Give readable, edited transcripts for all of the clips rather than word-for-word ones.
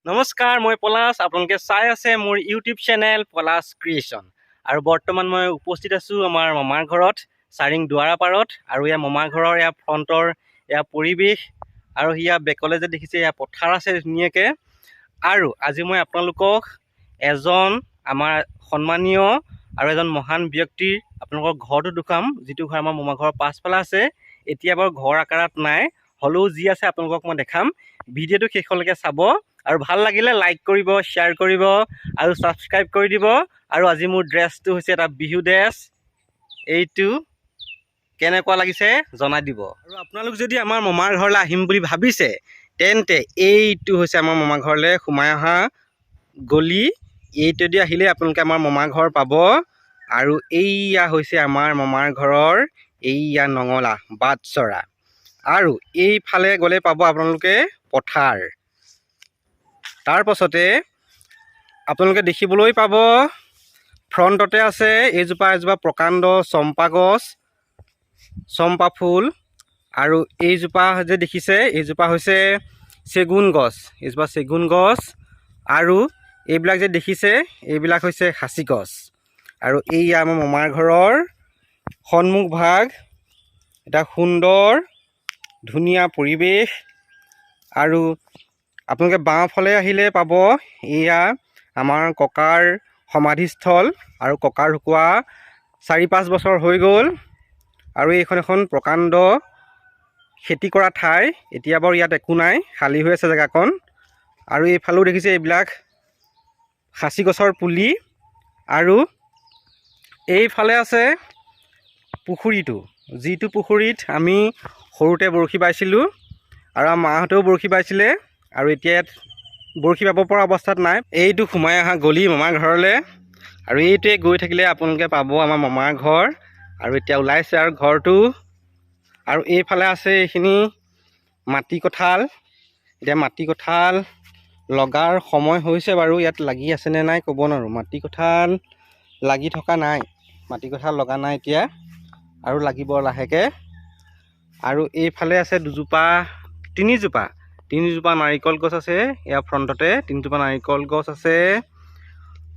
নমস্কাৰ, মই পলাশ। আপোনালোকে চাই আছে মোৰ ইউটিউব চেনেল পলাশ ক্ৰিয়েশ্যন। আৰু বৰ্তমান মই উপস্থিত আছোঁ আমাৰ মামাৰ ঘৰত, চাৰিং দুৱাৰাপাৰত। আৰু এয়া মামাৰ ঘৰৰ এয়া ফ্ৰণ্টৰ এয়া পৰিৱেশ, আৰু সেয়া বেকলে যে দেখিছে এয়া পথাৰ আছে ধুনীয়াকৈ। আৰু আজি মই আপোনালোকক এজন আমাৰ সন্মানীয় আৰু এজন মহান ব্যক্তিৰ আপোনালোকৰ ঘৰটো দেখুৱাম, যিটো ঘৰ আমাৰ মামাৰ ঘৰৰ পাছফালে আছে। এতিয়া বাৰু ঘৰ আকাৰত নাই, হ'লেও যি আছে আপোনালোকক মই দেখাম। ভিডিঅ'টো শেষলৈকে চাব, আৰু ভাল লাগিলে লাইক কৰিব, শ্বেয়াৰ কৰিব আৰু ছাবস্ক্ৰাইব কৰি দিব। আৰু আজি মোৰ ড্ৰেছটো হৈছে এটা বিহু ড্ৰেছ। এইটো কেনেকুৱা লাগিছে জনাই দিব। আৰু আপোনালোক যদি আমাৰ মামাৰ ঘৰলৈ আহিম বুলি ভাবিছে, তেন্তে এইটো হৈছে আমাৰ মামাৰ ঘৰলৈ সোমাই অহা গলি। এইটোদি আহিলে আপোনালোকে আমাৰ মামাৰ ঘৰ পাব। আৰু এইয়া হৈছে আমাৰ মামাৰ ঘৰৰ এইয়া নঙলা বাটচৰা। আৰু এইফালে গ'লে পাব আপোনালোকে পথাৰ। তাৰ পাছতে আপোনালোকে দেখিবলৈ পাব ফ্ৰণ্টতে আছে এজোপা প্ৰকাণ্ড চম্পা গছ, চম্পা ফুল। আৰু এইজোপা যে দেখিছে, এইজোপা হৈছে চেগুন গছ। এইজোপা চেগুন গছ। আৰু এইবিলাক যে দেখিছে, এইবিলাক হৈছে সাঁচি গছ। আৰু এইয়া আমাৰ মামাৰ ঘৰৰ সন্মুখ ভাগ, এটা সুন্দৰ ধুনীয়া পৰিৱেশ। আৰু আপোনালোকে বাওঁফালে আহিলে পাব এয়া আমাৰ ককাৰ সমাধিস্থল। আৰু ককাৰ ঢুকুৱা 4-5 বছৰ হৈ গ'ল। আৰু এইখন এখন প্ৰকাণ্ড খেতি কৰা ঠাই। এতিয়া বাৰু ইয়াত একো নাই, খালী হৈ আছে জেগাকণ। আৰু এইফালেও দেখিছে এইবিলাক সাঁচি গছৰ পুলি। আৰু এইফালে আছে পুখুৰীটো, যিটো পুখুৰীত আমি সৰুতে বৰশী বাইছিলোঁ, আৰু আমাৰ মাহঁতেও বৰশী বাইছিলে। আৰু এতিয়া ইয়াত বৰশী বাব পৰা অৱস্থাত নাই। এইটো সোমাই অহা গলি মামাৰ ঘৰলৈ। আৰু এইটোৱে গৈ থাকিলে আপোনালোকে পাব আমাৰ মামাৰ ঘৰ। আৰু এতিয়া ওলাইছে আৰু ঘৰটো। আৰু এইফালে আছে এইখিনি মাটি কঁঠাল। এতিয়া মাটি কঁঠাল লগাৰ সময় হৈছে বাৰু। ইয়াত লাগি আছেনে নাই ক'ব নোৱাৰোঁ। মাটি কঁঠাল লাগি থকা নাই, মাটি কঁঠাল লগা নাই এতিয়া, আৰু লাগিব লাহেকৈ। আৰু এইফালে আছে তিনিজোপা নাৰিকল গছ আছে। ইয়াৰ ফ্ৰণ্টতে 3জোপা নাৰিকল গছ আছে।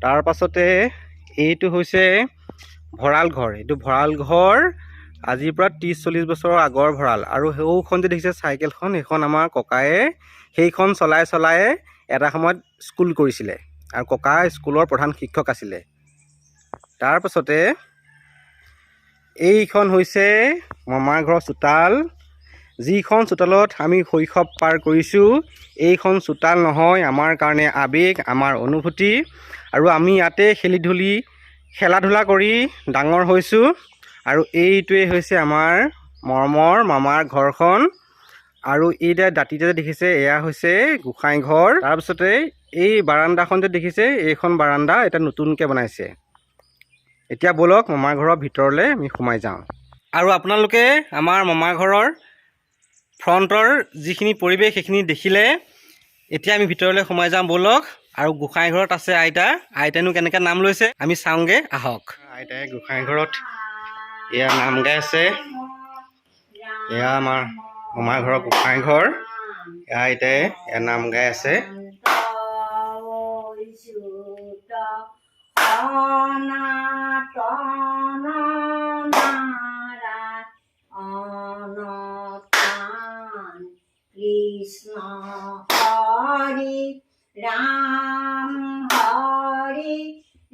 তাৰ পাছতে এইটো হৈছে ভঁৰাল ঘৰ। এইটো ভঁৰাল ঘৰ আজিৰ পৰা 30-40 বছৰৰ আগৰ ভঁৰাল। আৰু সেইখন যে দেখিছে চাইকেলখন, সেইখন আমাৰ ককায়ে সেইখন চলাই এটা সময়ত স্কুল কৰিছিলে। আৰু ককা স্কুলৰ প্ৰধান শিক্ষক আছিলে। তাৰ পাছতে এইখন হৈছে মামাৰ ঘৰৰ চোতাল, যিখন চোতালত আমি শৈশৱ পাৰ কৰিছোঁ। এইখন চোতাল নহয়, আমাৰ কাৰণে আৱেগ, আমাৰ অনুভূতি। আৰু আমি ইয়াতে খেলা ধূলা কৰি ডাঙৰ হৈছোঁ। আৰু এইটোৱে হৈছে আমাৰ মৰমৰ মামাৰ ঘৰখন। আৰু এইটা দাঁতিতে দেখিছে, এয়া হৈছে গোসাঁই ঘৰ। তাৰপিছতে এই বাৰাণ্ডাখন যে দেখিছে, এইখন বাৰাণ্ডা এতিয়া নতুনকৈ বনাইছে। এতিয়া ব'লক মামাৰ ঘৰৰ ভিতৰলৈ আমি সোমাই যাওঁ। আৰু আপোনালোকে আমাৰ মামাৰ ঘৰৰ ফ্ৰণ্টৰ যিখিনি পৰিৱেশ সেইখিনি দেখিলে। এতিয়া আমি ভিতৰলৈ সোমাই যাওঁ ব'লক। আৰু গোসাঁই ঘৰত আছে আইতানো কেনেকৈ নাম লৈছে আমি চাওঁগৈ, আহক। আইতাই গোসাঁই ঘৰত এয়া নাম গাই আছে। এয়া আমাৰ মামাৰ ঘৰৰ গোসাঁই ঘৰ। আইতাই এয়া নাম গাই আছে। কৃষ্ণ হৰি ৰাম, হৰি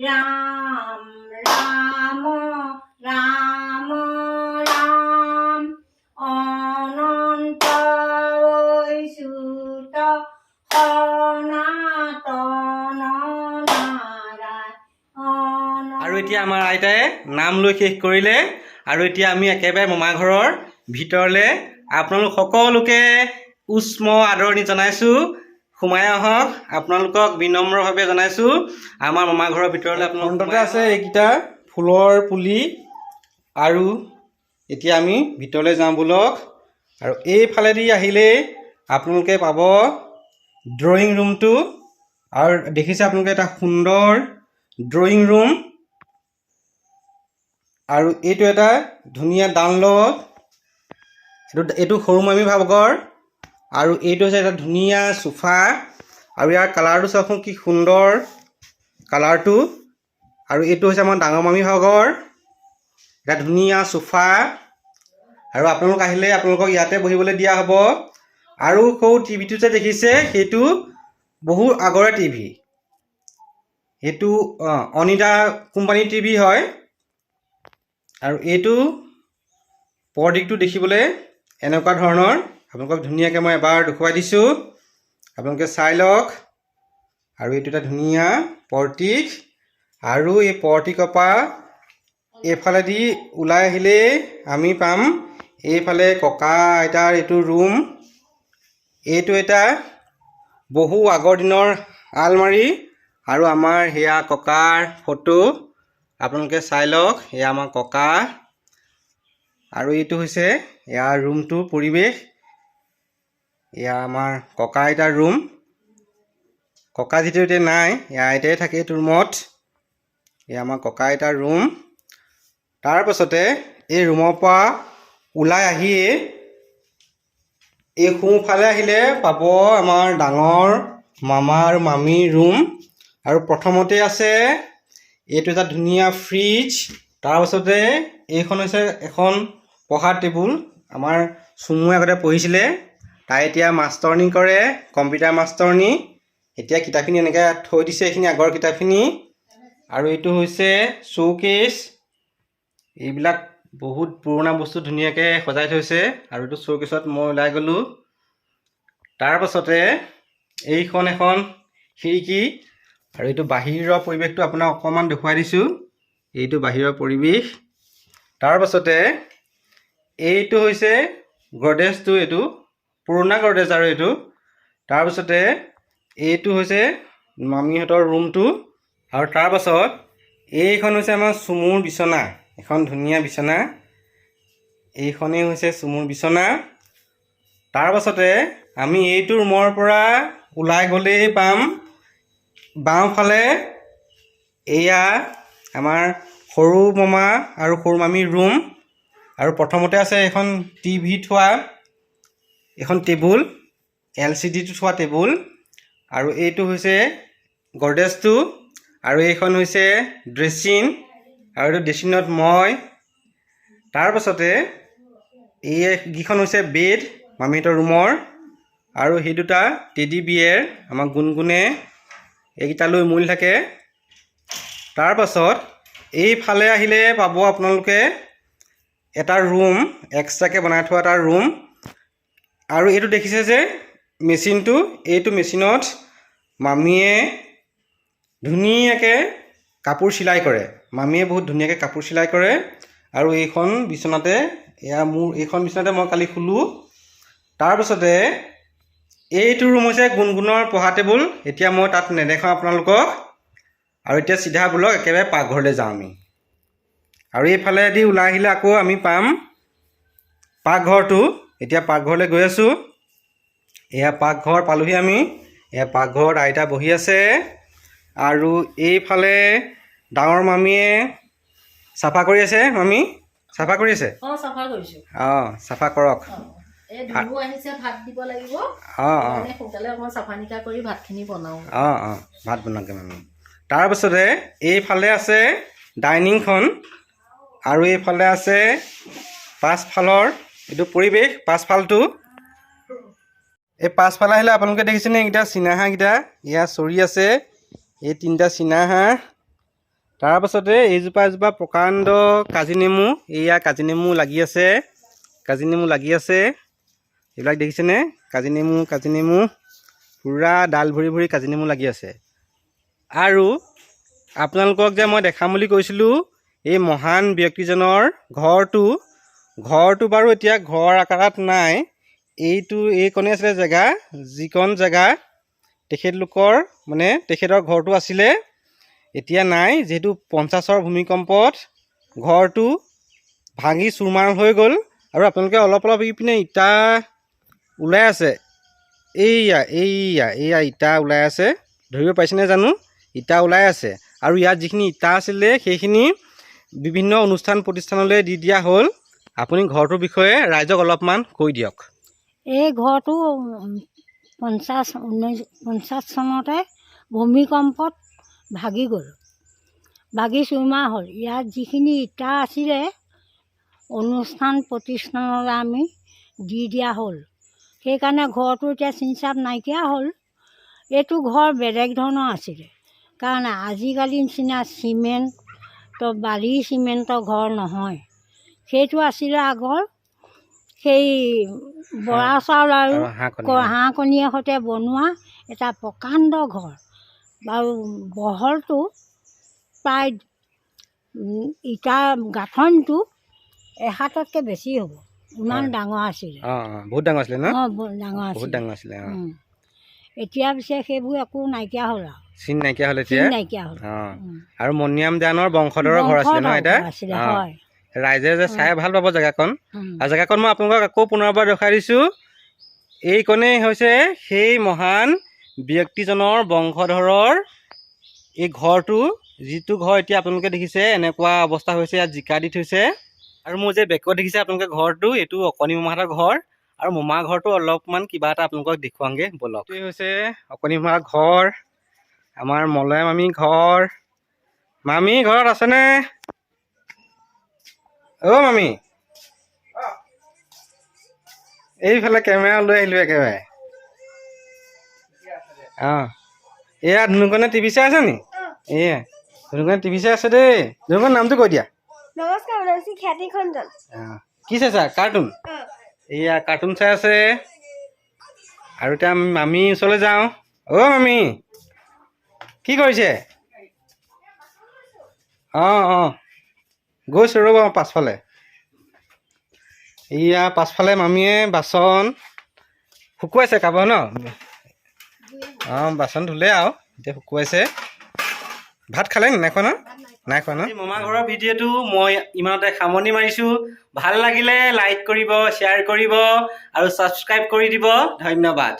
ৰাম, ৰাম ৰাম ৰাম, অনন্ত অচ্যুত সনাতন নাৰায়ণ। আৰু এতিয়া আমাৰ আইতাই নাম লৈ শেষ কৰিলে। আৰু এতিয়া আমি একেবাৰে মামাৰ ঘৰৰ ভিতৰলৈ আপোনালোক সকলোকে উষ্ম আদৰণি জনাইছোঁ। সোমাই আহক, আপোনালোকক বিনম্ৰভাৱে জনাইছোঁ আমাৰ মামাৰ ঘৰৰ ভিতৰলৈ। আপোনালোকে আছে এইকেইটা ফুলৰ পুলি। আৰু এতিয়া আমি ভিতৰলৈ যাওঁ ব'লক। আৰু এইফালেদি আহিলেই আপোনালোকে পাব ড্ৰয়িং ৰুমটো। আৰু দেখিছে আপোনালোকে এটা সুন্দৰ ড্ৰয়িং ৰুম। আৰু এইটো এটা ধুনীয়া ডানলপ, এইটো সৰু মামী ভাগৰ। আৰু এইটো হৈছে এটা ধুনীয়া চোফা। আৰু ইয়াৰ কালাৰটো চাওকচোন কি সুন্দৰ কালাৰটো। আৰু এইটো হৈছে আমাৰ ডাঙৰ মামী ভাগৰ এটা ধুনীয়া সোফা। আৰু আপোনালোক আহিলে আপোনালোকক ইয়াতে বহিবলৈ দিয়া হ'ব। আৰু সৌ টিভিটো যে দেখিছে সেইটো বহু আগৰে টিভি, সেইটো অনিডা কোম্পানীৰ টিভি হয়। আৰু এইটো পৰদিশটো দেখিবলৈ এনেকুৱা ধৰণৰ। আপোনালোকক ধুনীয়াকৈ মই এবাৰ দেখুৱাই দিছোঁ, আপোনালোকে চাই লওক। আৰু এইটো এটা ধুনীয়া পৰদিশ। আৰু এই পৰদিশৰ পৰা এইফালেদি ওলাই আহিলেই আমি পাম এইফালে ককা আইতাৰ এইটো ৰুম। এইটো এটা বহু আগৰ দিনৰ আলমাৰি। আৰু আমাৰ সেয়া ককাৰ ফটো আপোনালোকে চাই লওক, এয়া আমাৰ ককা। আৰু এইটো হৈছে ইয়াৰ ৰুমটোৰ পৰিৱেশ। এয়া আমাৰ ককা আইতাৰ ৰুম। ককা যিটো এতিয়া নাই, এয়া আইতাই থাকে এইটো ৰুমত। এয়া আমাৰ ককা আইতাৰ ৰুম। তাৰ পাছতে এই ৰুমৰ পৰা ওলাই আহিয়ে এই সোঁফালে আহিলে পাব আমাৰ ডাঙৰ মামা আৰু মামীৰ ৰুম। আৰু প্ৰথমতে আছে এইটো এটা ধুনীয়া ফ্ৰিজ। তাৰ পাছতে এইখন হৈছে এখন পঢ়াৰ টেবুল। আমাৰ চুমুৱে আগতে পঢ়িছিলে, তাই এতিয়া মাষ্টৰণী কৰে, কম্পিউটাৰ মাষ্টৰণী। এতিয়া কিতাপখিনি এনেকৈ থৈ দিছে, এইখিনি আগৰ কিতাপখিনি। আৰু এইটো হৈছে শ্ব'কেছ। এইবিলাক বহুত পুৰণা বস্তু ধুনীয়াকৈ সজাই থৈছে। আৰু এইটো শ্ব'কেছত মই ওলাই গ'লোঁ। তাৰ পাছতে এইখন এখন খিৰিকী। আৰু এইটো বাহিৰৰ পৰিৱেশটো আপোনাক অকণমান দেখুৱাই দিছোঁ, এইটো বাহিৰৰ পৰিৱেশ। তাৰ পাছতে এইটো হৈছে গডৰেজটো, এইটো পুৰণা গডৰেজ আৰু এইটো। তাৰপিছতে এইটো হৈছে মামীহঁতৰ ৰুমটো। আৰু তাৰ পাছত এইখন হৈছে আমাৰ চুমুৰ বিচনা, এখন ধুনীয়া বিচনা। এইখনেই হৈছে চুমুৰ বিচনা। তাৰ পাছতে আমি এইটো ৰুমৰ পৰা ওলাই গ'লেই পাম বাওঁফালে এয়া আমাৰ সৰু মামা আৰু সৰু মামীৰ ৰুম। আৰু প্ৰথমতে আছে এখন টিভি থোৱা এখন টেবুল, LCDটো থোৱা টেবুল। আৰু এইটো হৈছে গডৰেজটো। আৰু এইখন হৈছে ড্ৰেছিং। আৰু এইটো ড্ৰেছিঙত মই। তাৰ পাছতে এইকেইখন হৈছে বেড মামীহঁতৰ ৰুমৰ। আৰু সেই দুটা টেডি বিয়েৰ, আমাৰ গুণগুণে এইকেইটালৈ উমলি থাকে। তাৰ পাছত এইফালে আহিলে পাব আপোনালোকে এটা ৰুম, এক্সট্ৰাকৈ বনাই থোৱা এটা ৰুম। আৰু এইটো দেখিছে যে মেচিনটো, এইটো মেচিনত মামীয়ে ধুনীয়াকৈ কাপোৰ চিলাই কৰে। মামীয়ে বহুত ধুনীয়াকৈ কাপোৰ চিলাই কৰে। আৰু এইখন বিচনাতে, এইখন বিচনাতে মই কালি শুলোঁ। তাৰপিছতে এইটো ৰুম হৈছে গুণগুণৰ পঢ়া টেবুল। এতিয়া মই তাত নেদেখাওঁ আপোনালোকক। আৰু এতিয়া চিধা ব'লক একেবাৰে পাকঘৰলৈ যাওঁ আমি। আৰু এইফালেদি ওলাই আহিলে আকৌ আমি পাম পাকঘৰটো। এতিয়া পাকঘৰলৈ গৈ আছোঁ। এয়া পাকঘৰ পালোহি আমি। এয়া পাকঘৰত আইতা বহি আছে। আৰু এইফালে ডাঙৰ মামীয়ে চাফা কৰি আছে। মামী চাফা কৰি আছে? চাফা কৰিছোঁ। চাফা কৰক। এই ধুনু আহিছে, ভাত দিব লাগিব। সোনকালে অকণমান চাফা নিকা কৰি ভাতখিনি বনাওঁ। ভাত বনাওঁগৈ মামী। তাৰপিছতে এইফালে আছে ডাইনিংখন। আৰু এইফালে আছে পাছফালৰ এইটো পৰিৱেশ, পাছফালটো। এই পাছফালে আহিলে আপোনালোকে দেখিছেনে এইকেইটা চীনা হাঁহকেইটা ইয়াত চৰি আছে, এই তিনিটা চীনা হাঁহ। তাৰপাছতে এজোপা প্ৰকাণ্ড কাজি নেমু, এয়া কাজি নেমু লাগি আছে, কাজি নেমু লাগি আছে। এইবিলাক দেখিছেনে? কাজি নেমু পূৰা ডাল ভৰি ভৰি কাজি নেমু লাগি আছে। আৰু আপোনালোকক যে মই দেখাম বুলি কৈছিলোঁ এই মহান ব্যক্তিজনৰ ঘৰটো বাৰু এতিয়া ঘৰ আকাৰত নাই। এইকণে আছিলে জেগা, যিকণ জেগা তেখেতৰ ঘৰটো আছিলে, এতিয়া নাই। যিহেতু 50ৰ ভূমিকম্পত ঘৰটো ভাঙি চুৰমাৰ হৈ গ'ল। আৰু আপোনালোকে অলপ ইপিনে ইটা ওলাই আছে, এইয়া ইটা ওলাই আছে, ধৰিব পাৰিছেনে জানো? ইটা ওলাই আছে। আৰু ইয়াত যিখিনি ইটা আছিলে সেইখিনি বিভিন্ন অনুষ্ঠান প্ৰতিষ্ঠানলৈ দি দিয়া হ'ল। আপুনি ঘৰটোৰ বিষয়ে ৰাইজক অলপমান কৈ দিয়ক। এই ঘৰটো 1950 চনতে ভূমিকম্পত ভাগি গ'ল। ভাগি চুৰমাৰ হ'ল। ইয়াত যিখিনি ইটা আছিলে অনুষ্ঠান প্ৰতিষ্ঠানলৈ আমি দি দিয়া হ'ল। সেইকাৰণে ঘৰটো এতিয়া চিনচাপ নাইকিয়া হ'ল। এইটো ঘৰ বেলেগ ধৰণৰ আছিলে, কাৰণ আজিকালি নিচিনা চিমেণ্ট বালি চিমেণ্টৰ ঘৰ নহয়। সেইটো আছিলে আগৰ সেই বৰা চাউল আৰু হাঁহ কণীৰ সৈতে বনোৱা এটা প্ৰকাণ্ড ঘৰ। আৰু বহলটো প্ৰায় ইটাৰ গাঁথনিটো এহাততকৈ বেছি হ'ব, ইমান ডাঙৰ আছিলে। বহুত ডাঙৰ আছিলে ন? বহুত ডাঙৰ বহুত ডাঙৰ আছিলে। এতিয়া পিছে সেইবোৰ একো নাইকিয়া হ'ল আৰু চিন নাইকিয়া হ'ল এতিয়া। নাইকিয়া হ'ল। আৰু মণিৰাম দানৰ বংশধৰৰ ঘৰ আছিলে ন এটা? হয়। ৰাইজে যে চাই ভাল পাব জেগাকণ। আৰু জেগাকণ মই আপোনালোকক আকৌ পুনৰবাৰ দেখাই দিছোঁ। এইকণেই হৈছে সেই মহান ব্যক্তিজনৰ বংশধৰৰ এই ঘৰটো, যিটো ঘৰ এতিয়া আপোনালোকে দেখিছে এনেকুৱা অৱস্থা হৈছে। ইয়াত জিকা দি থৈছে। আৰু মোৰ যে বেকত দেখিছে আপোনালোকে ঘৰটো, এইটো অকণি মামাহঁতৰ ঘৰ। আৰু মামাৰ ঘৰটো অলপমান কিবা এটা আপোনালোকক দেখুৱাওঁগৈ ব'লক। এইটোৱে হৈছে অকণি মামাৰ ঘৰ, আমাৰ মলয় মামী ঘৰ। মামী ঘৰত আছেনে? অ' মামী, এইফালে কেমেৰা লৈ আহিলোঁ একেবাৰে। এয়া ধুনুকণে টিভি চাই আছে নি? এয়া ধুনুকণে টিভি চাই আছে দেই। ধুনুকণ নামটো কৈ দিয়া। নমস্কাৰ, খ্যাতি খণ্ডন। কি চাইছা? কাৰ্টুন? এয়া কাৰ্টুন চাই আছে। আৰু এতিয়া মামী ওচৰলৈ যাওঁ। অ' মামী, কি কৰিছে? গৈছোঁ ৰ'ব পাছফালে। এয়া পাছফালে মামীয়ে বাচন শুকুৱাইছে কাৰোবাৰ ন? বাচন ধুলে আৰু এতিয়া শুকুৱাইছে। ভাত খালে নাই খোৱা ন? নাই খোৱা ন? মামাৰ ঘৰৰ ভিডিঅ'টো মই ইমানতে সামৰণি মাৰিছোঁ। ভাল লাগিলে লাইক কৰিব, শ্বেয়াৰ কৰিব আৰু ছাবস্ক্ৰাইব কৰি দিব। ধন্যবাদ।